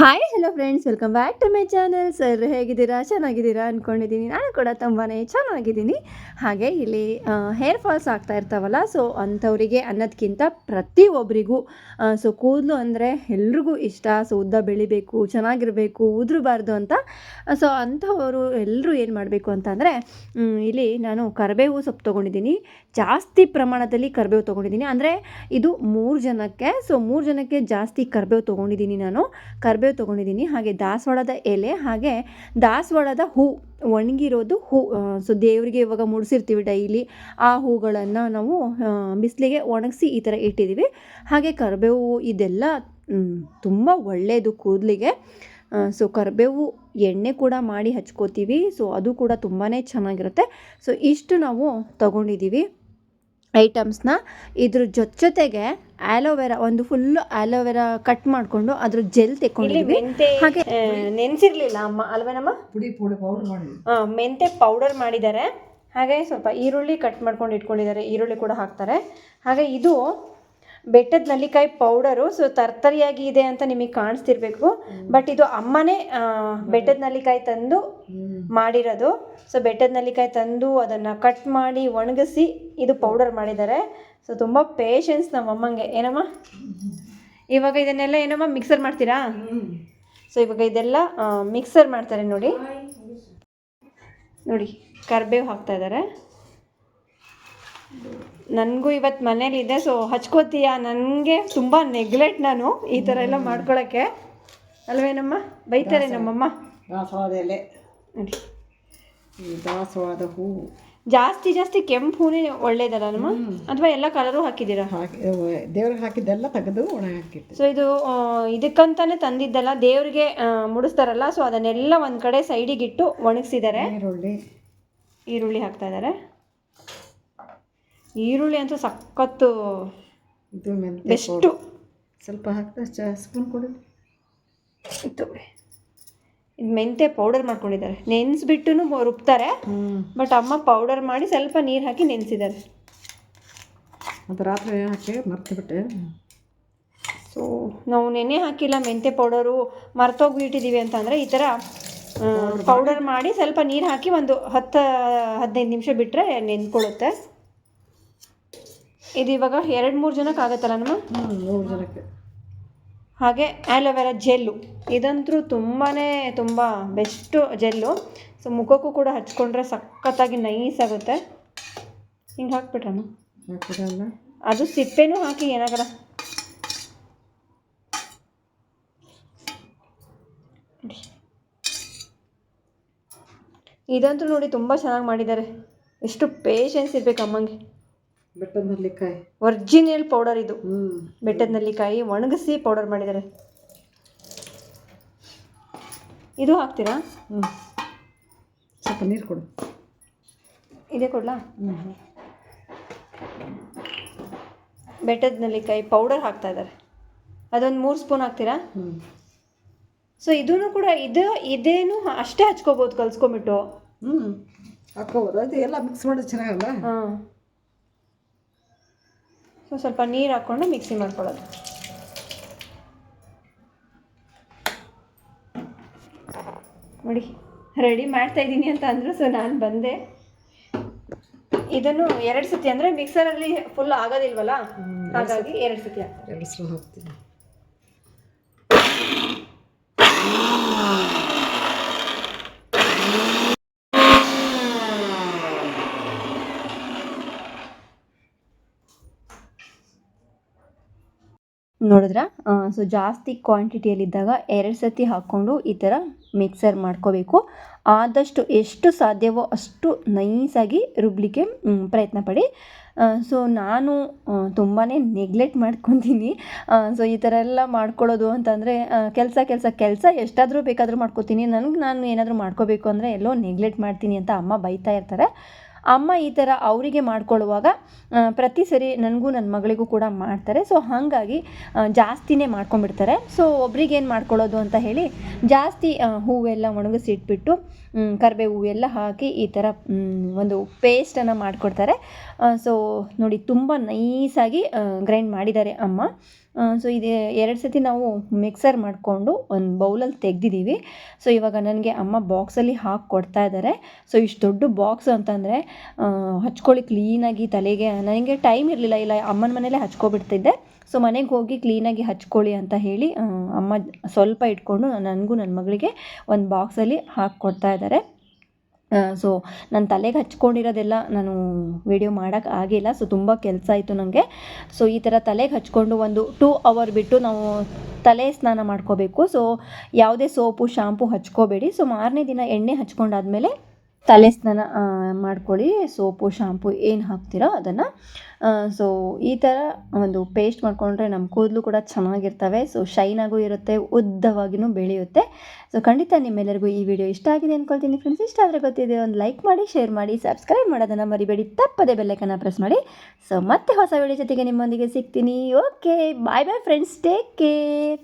Hi hello friends, welcome back to my channel. Sir ಹೇಗಿದ್ದೀರಾ? ಚೆನ್ನಾಗಿದ್ದೀರಾ ಅಂದ್ಕೊಂಡಿದ್ದೀನಿ. ನಾನು ಕೂಡ ತುಂಬಾ ಚೆನ್ನಾಗಿದ್ದೀನಿ. ಹಾಗೆ ಇಲ್ಲಿ ಹೇರ್ ಫಾಲ್ಸ್ ಆಗ್ತಾ ಇರ್ತಾವಲ್ಲ, ಸೊ ಅಂಥವರಿಗೆ ಅನ್ನೋದಕ್ಕಿಂತ ಪ್ರತಿಯೊಬ್ಬರಿಗೂ ಸೊ ಕೂದಲು ಅಂದರೆ ಎಲ್ರಿಗೂ ಇಷ್ಟ. ಸೊ ಉದ್ದ ಬೆಳಿಬೇಕು, ಚೆನ್ನಾಗಿರಬೇಕು, ಉದುರಬಾರ್ದು ಅಂತ. ಸೊ ಅಂಥವರು ಎಲ್ಲರೂ ಏನು ಮಾಡಬೇಕು ಅಂತಂದರೆ, ಇಲ್ಲಿ ನಾನು ಕರಿಬೇವು ಸೊಪ್ಪು ತೊಗೊಂಡಿದ್ದೀನಿ. ಜಾಸ್ತಿ ಪ್ರಮಾಣದಲ್ಲಿ ಕರಿಬೇವು ತೊಗೊಂಡಿದ್ದೀನಿ. ಅಂದರೆ ಇದು 3 ಜನಕ್ಕೆ. ಸೊ 3 ಜನಕ್ಕೆ ಜಾಸ್ತಿ ಕರಿಬೇವು ತೊಗೊಂಡಿದ್ದೀನಿ ನಾನು. ಕರಿಬೇವು ತೊಗೊಂಡಿದ್ದೀನಿ. ಹಾಗೆ ದಾಸವಾಳದ ಎಲೆ, ಹಾಗೆ ದಾಸವಾಳದ ಹೂ, ಒಣಗಿರೋದು ಹೂ. ಸೊ ದೇವರಿಗೆ ಇವಾಗ ಮುಡಿಸಿರ್ತೀವಿ ಡೈಲಿ, ಆ ಹೂಗಳನ್ನು ನಾವು ಬಿಸಿಲಿಗೆ ಒಣಗಿಸಿ ಈ ಥರ ಇಟ್ಟಿದ್ದೀವಿ. ಹಾಗೆ ಕರಿಬೇವು ಇದೆಲ್ಲ ತುಂಬ ಒಳ್ಳೆಯದು ಕೂದಲಿಗೆ. ಸೊ ಕರಿಬೇವು ಎಣ್ಣೆ ಕೂಡ ಮಾಡಿ ಹಚ್ಕೋತೀವಿ. ಸೊ ಅದು ಕೂಡ ತುಂಬಾ ಚೆನ್ನಾಗಿರುತ್ತೆ. ಸೊ ಇಷ್ಟು ನಾವು ತಗೊಂಡಿದ್ದೀವಿ ಐಟಮ್ಸ್ನ. ಇದ್ರ ಜೊತೆಗೆ ಆಲೋವೆರಾ, ಒಂದು ಫುಲ್ಲು ಆಲೋವೆರಾ ಕಟ್ ಮಾಡಿಕೊಂಡು ಅದ್ರ ಜೆಲ್ ತೆಕ್ಕೊಂಡಿದ್ವಿ. ಹಾಗೆ ನೆನೆಸಿರ್ಲಿಲ್ಲ ಅಮ್ಮ ಅಲ್ವೇನಮ್ಮ, ಮೆಂತೆ ಪೌಡರ್ ಮಾಡಿದ್ದಾರೆ. ಹಾಗೆ ಸ್ವಲ್ಪ ಈರುಳ್ಳಿ ಕಟ್ ಮಾಡ್ಕೊಂಡು ಇಟ್ಕೊಂಡಿದ್ದಾರೆ, ಈರುಳ್ಳಿ ಕೂಡ ಹಾಕ್ತಾರೆ. ಹಾಗೆ ಇದು ಬೆಟ್ಟದ ನೆಲ್ಲಿಕಾಯಿ ಪೌಡರು. ಸೊ ತರ್ತರಿಯಾಗಿ ಇದೆ ಅಂತ ನಿಮಗೆ ಕಾಣಿಸ್ತಿರ್ಬೇಕು, ಬಟ್ ಇದು ಅಮ್ಮನೇ ಬೆಟ್ಟದ ನೆಲ್ಲಿಕಾಯಿ ತಂದು ಮಾಡಿರೋದು. ಸೊ ಬೆಟ್ಟದ ನೆಲ್ಲಿಕಾಯಿ ತಂದು ಅದನ್ನು ಕಟ್ ಮಾಡಿ ಒಣಗಿಸಿ ಇದು ಪೌಡರ್ ಮಾಡಿದ್ದಾರೆ. ಸೊ ತುಂಬ ಪೇಷನ್ಸ್ ನಮ್ಮಮ್ಮಂಗೆ. ಏನಮ್ಮ ಇವಾಗ ಇದನ್ನೆಲ್ಲ ಏನಮ್ಮ ಮಿಕ್ಸರ್ ಮಾಡ್ತೀರಾ? ಸೊ ಇವಾಗ ಇದೆಲ್ಲ ಮಿಕ್ಸರ್ ಮಾಡ್ತಾರೆ. ನೋಡಿ ನೋಡಿ ಕರಿಬೇವು ಹಾಕ್ತಾ ಇದ್ದಾರೆ. ನನಗೂ ಇವತ್ತು ಮನೇಲಿದೆ, ಸೊ ಹಚ್ಕೋತೀಯ? ನನಗೆ ತುಂಬ ನೆಗ್ಲೆಕ್ಟ್ ನಾನು ಈ ಥರ ಎಲ್ಲ ಮಾಡ್ಕೊಳ್ಳೋಕ್ಕೆ, ಅಲ್ವೇನಮ್ಮ? ಬೈತಾರೆ ನಮ್ಮಮ್ಮ. ದಾಸವಾಳದ ಎಲೆ ನೋಡಿ, ದಾಸವಾಳದ ಹೂವು ಜಾಸ್ತಿ ಕೆಂಪು ಹೂನೇ ಒಳ್ಳೇದಲ್ಲ ನಮ್ಮ, ಅಥವಾ ಎಲ್ಲ ಕಲರು ಹಾಕಿದ್ದೀರಾ? ಹಾಕಿ ದೇವ್ರಿಗೆ ಹಾಕಿದ್ದೆಲ್ಲ ತೆಗೆದು ಒಣ ಹಾಕಿತ್ತು. ಸೊ ಇದು ಇದಕ್ಕಂತಾನೆ ತಂದಿದ್ದಲ್ಲ, ದೇವ್ರಿಗೆ ಮುಡಿಸ್ತಾರಲ್ಲ. ಸೊ ಅದನ್ನೆಲ್ಲ ಒಂದು ಕಡೆ ಸೈಡಿಗಿಟ್ಟು ಒಣಗಿಸಿದ್ದಾರೆ. ಈರುಳ್ಳಿ ಹಾಕ್ತಾ ಇದ್ದಾರೆ. ಈರುಳ್ಳಿ ಅಂತೂ ಸಖತ್ತು ಇದು ಬೆಸ್ಟು. ಸ್ವಲ್ಪ ಹಾಕ್ತಾ ಸ್ಪೂನ್ ಕೊಡಿ. ಇದು ಮೆಂತೆ ಪೌಡರ್ ಮಾಡ್ಕೊಂಡಿದ್ದಾರೆ. ನೆನೆಸ್ಬಿಟ್ಟು ರುಬ್ತಾರೆ, ಬಟ್ ಅಮ್ಮ ಪೌಡರ್ ಮಾಡಿ ಸ್ವಲ್ಪ ನೀರು ಹಾಕಿ ನೆನೆಸಿದ್ದಾರೆ. ಅದು ರಾತ್ರಿ ಹಾಕಿ ಮರ್ತುಬಿಟ್ಟೆ. ಸೊ ನಾವು ನೆನೆ ಹಾಕಿಲ್ಲ ಮೆಂತೆ ಪೌಡರು, ಮರ್ತೋಗ್ಬಿಟ್ಟಿದ್ದೀವಿ ಅಂತಂದರೆ ಈ ಥರ ಪೌಡರ್ ಮಾಡಿ ಸ್ವಲ್ಪ ನೀರು ಹಾಕಿ ಒಂದು 10-15 ನಿಮಿಷ ಬಿಟ್ಟರೆ ನೆನ್ಕೊಳ್ಳುತ್ತೆ. ಇದು ಇವಾಗ 2-3 ಜನಕ್ಕೆ ಆಗುತ್ತಲ್ಲ ನಮ್ಮ? 3 ಜನಕ್ಕೆ. ಹಾಗೆ ಆಲೋವೆರಾ ಜೆಲ್ಲು, ಇದಂತೂ ತುಂಬ ಬೆಸ್ಟು ಜೆಲ್ಲು. ಸೊ ಮುಖಕ್ಕೂ ಕೂಡ ಹಚ್ಕೊಂಡ್ರೆ ಸಖತ್ತಾಗಿ ನೈಸ್ ಆಗುತ್ತೆ. ಹಿಂಗೆ ಹಾಕ್ಬಿಟ್ರಮ್ಮ, ಹಾಕಿದಲ್ಲ ಅದು ಸಿಪ್ಪೆನೂ ಹಾಕಿ ಏನಾಗಲ್ಲ. ಇದಂತೂ ನೋಡಿ ತುಂಬ ಚೆನ್ನಾಗಿ ಮಾಡಿದ್ದಾರೆ. ಎಷ್ಟು ಪೇಷನ್ಸ್ ಇರಬೇಕು ಅಮ್ಮಂಗೆ. ಬೆಟ್ಟದ ನೆಲ್ಲಿಕಾಯಿ ಒರಿಜಿನಲ್ ಪೌಡರ್ ಇದು. ಬೆಟ್ಟದ ನೆಲ್ಲಿಕಾಯಿ ಒಣಗಿಸಿ ಪೌಡರ್ ಮಾಡಿದ್ದಾರೆ. ಇದು ಹಾಕ್ತೀರಾ? ಸ್ವಲ್ಪ ನೀರು ಕೊಡು. ಇದೇ ಕೊಡ್ಲಾ? ಬೆಟ್ಟದ ನೆಲ್ಲಿಕಾಯಿ ಪೌಡರ್ ಹಾಕ್ತಾ ಇದ್ದಾರೆ. ಅದೊಂದು 3 ಸ್ಪೂನ್ ಹಾಕ್ತೀರಾ? ಸೊ ಇದೂ ಕೂಡ ಇದೇನು ಅಷ್ಟೇ ಹಚ್ಕೋಬೋದು, ಕಲ್ಸ್ಕೊಂಬಿಟ್ಟು ಹಾಕೋಬೋದು. ಅದು ಎಲ್ಲ ಮಿಕ್ಸ್ ಮಾಡೋದು ಚೆನ್ನಾಗಲ್ಲ. ಹಾಂ, ಸೊ ಸ್ವಲ್ಪ ನೀರು ಹಾಕ್ಕೊಂಡು ಮಿಕ್ಸಿ ಮಾಡ್ಕೊಳ್ಳೋದು. ನೋಡಿ ರೆಡಿ ಮಾಡ್ತಾಯಿದ್ದೀನಿ ಅಂತ ಅಂದರು. ಸೊ ನಾನು ಬಂದೆ. ಇದನ್ನು 2 ಸತಿ, ಅಂದರೆ ಮಿಕ್ಸರಲ್ಲಿ ಫುಲ್ ಆಗೋದಿಲ್ವಲ್ಲ, ಹಾಗಾಗಿ 2 ಸತಿ ಹಾಕ್ತೀನಿ. 2 ಸಲ ಹಾಕ್ತೀನಿ. ನೋಡಿದ್ರಾ? ಸೊ ಜಾಸ್ತಿ ಕ್ವಾಂಟಿಟಿಯಲ್ಲಿದ್ದಾಗ 2 ಸತಿ ಹಾಕ್ಕೊಂಡು ಈ ಥರ ಮಿಕ್ಸರ್ ಮಾಡ್ಕೋಬೇಕು. ಆದಷ್ಟು ಎಷ್ಟು ಸಾಧ್ಯವೋ ಅಷ್ಟು ನೈಸಾಗಿ ರುಬ್ಲಿಕ್ಕೆ ಪ್ರಯತ್ನ ಪಡಿ. ಸೊ ನಾನು ತುಂಬಾ ನೆಗ್ಲೆಕ್ಟ್ ಮಾಡ್ಕೊತೀನಿ. ಸೊ ಈ ಥರ ಎಲ್ಲ ಮಾಡ್ಕೊಳ್ಳೋದು ಅಂತಂದರೆ ಕೆಲಸ ಎಷ್ಟಾದರೂ ಬೇಕಾದರೂ ಮಾಡ್ಕೋತೀನಿ. ನಾನು ಏನಾದರೂ ಮಾಡ್ಕೋಬೇಕು ಅಂದರೆ ಎಲ್ಲೋ ನೆಗ್ಲೆಕ್ಟ್ ಮಾಡ್ತೀನಿ ಅಂತ ಅಮ್ಮ ಬೈತಾ ಇರ್ತಾರೆ. ಅಮ್ಮ ಈ ಥರ ಅವರಿಗೆ ಮಾಡ್ಕೊಳ್ಳುವಾಗ ಪ್ರತಿ ಸರಿ ನನಗೂ ನನ್ನ ಮಗಳಿಗೂ ಕೂಡ ಮಾಡ್ತಾರೆ. ಸೊ ಹಾಗಾಗಿ ಜಾಸ್ತಿನೇ ಮಾಡ್ಕೊಂಬಿಡ್ತಾರೆ. ಸೊ ಒಬ್ರಿಗೇನು ಮಾಡ್ಕೊಳ್ಳೋದು ಅಂತ ಹೇಳಿ ಜಾಸ್ತಿ ಹೂವೆಲ್ಲ ಒಣಗಿಸಿ ಇಟ್ಬಿಟ್ಟು ಕರಿಬೇವು ಎಲ್ಲ ಹಾಕಿ ಈ ಥರ ಒಂದು ಪೇಸ್ಟನ್ನು ಮಾಡಿಕೊಡ್ತಾರೆ. ಸೊ ನೋಡಿ ತುಂಬ ನೈಸಾಗಿ ಗ್ರೈಂಡ್ ಮಾಡಿದ್ದಾರೆ ಅಮ್ಮ. ಸೊ ಇದು 2 ಸತಿ ನಾವು ಮಿಕ್ಸರ್ ಮಾಡಿಕೊಂಡು ಒಂದು ಬೌಲಲ್ಲಿ ತೆಗೆದಿದ್ದೀವಿ. ಸೊ ಇವಾಗ ನನಗೆ ಅಮ್ಮ ಬಾಕ್ಸಲ್ಲಿ ಹಾಕಿ ಕೊಡ್ತಾ ಇದ್ದಾರೆ. ಸೊ ಇಷ್ಟು ದೊಡ್ಡ ಬಾಕ್ಸ್ ಅಂತಂದರೆ ಹಚ್ಕೊಳ್ಳಿ ಕ್ಲೀನಾಗಿ ತಲೆಗೆ. ನನಗೆ ಟೈಮ್ ಇರಲಿಲ್ಲ, ಇಲ್ಲ ಅಮ್ಮನ ಮನೇಲೇ ಹಚ್ಕೊಬಿಡ್ತಿದ್ದೆ. ಸೊ ಮನೆಗೆ ಹೋಗಿ ಕ್ಲೀನಾಗಿ ಹಚ್ಕೊಳ್ಳಿ ಅಂತ ಹೇಳಿ ಅಮ್ಮ ಸ್ವಲ್ಪ ಇಟ್ಕೊಂಡು ನನಗೂ ನನ್ನ ಮಗಳಿಗೆ ಒಂದು ಬಾಕ್ಸಲ್ಲಿ ಹಾಕಿ ಕೊಡ್ತಾ ಇದ್ದಾರೆ. ಸೊ ನಾನು ತಲೆಗೆ ಹಚ್ಕೊಂಡಿರೋದೆಲ್ಲ ನಾನು ವಿಡಿಯೋ ಮಾಡೋಕ್ಕೆ ಆಗಿಲ್ಲ. ಸೊ ತುಂಬ ಕೆಲಸ ಆಯಿತು ನನಗೆ. ಸೊ ಈ ಥರ ತಲೆಗೆ ಹಚ್ಕೊಂಡು ಒಂದು 2 ಅವರ್ ಬಿಟ್ಟು ನಾವು ತಲೆ ಸ್ನಾನ ಮಾಡ್ಕೋಬೇಕು. ಸೊ ಯಾವುದೇ ಸೋಪು ಶಾಂಪು ಹಚ್ಕೋಬೇಡಿ. ಸೊ ಮಾರನೇ ದಿನ ಎಣ್ಣೆ ಹಚ್ಕೊಂಡಾದ್ಮೇಲೆ ತಲೆ ಸ್ನಾನ ಮಾಡ್ಕೊಳ್ಳಿ. ಸೋಪು ಶಾಂಪು ಏನು ಹಾಕ್ತೀರೋ ಅದನ್ನು. ಸೊ ಈ ಥರ ಒಂದು ಪೇಸ್ಟ್ ಮಾಡಿಕೊಂಡ್ರೆ ನಮ್ಮ ಕೂದಲು ಕೂಡ ಚೆನ್ನಾಗಿರ್ತವೆ. ಸೊ ಶೈನಾಗೂ ಇರುತ್ತೆ, ಉದ್ದವಾಗಿಯೂ ಬೆಳೆಯುತ್ತೆ. ಸೊ ಖಂಡಿತ ನಿಮ್ಮೆಲ್ಲರಿಗೂ ಈ ವಿಡಿಯೋ ಇಷ್ಟ ಆಗಿದೆ ಅಂದ್ಕೊಳ್ತೀನಿ ಫ್ರೆಂಡ್ಸ್. ಇಷ್ಟ ಆದರೆ ಗೊತ್ತಿದೆ ಒಂದು ಲೈಕ್ ಮಾಡಿ, ಶೇರ್ ಮಾಡಿ, ಸಬ್ಸ್ಕ್ರೈಬ್ ಮಾಡೋದನ್ನು ಮರಿಬೇಡಿ. ತಪ್ಪದೆ ಬೆಲ್ಲೈಕನ್ನ ಪ್ರೆಸ್ ಮಾಡಿ. ಸೊ ಮತ್ತೆ ಹೊಸ ವಿಡಿಯೋ ಜೊತೆಗೆ ನಿಮ್ಮೊಂದಿಗೆ ಸಿಗ್ತೀನಿ. ಓಕೆ, ಬಾಯ್ ಬಾಯ್ ಫ್ರೆಂಡ್ಸ್, ಟೇಕ್ ಕೇರ್.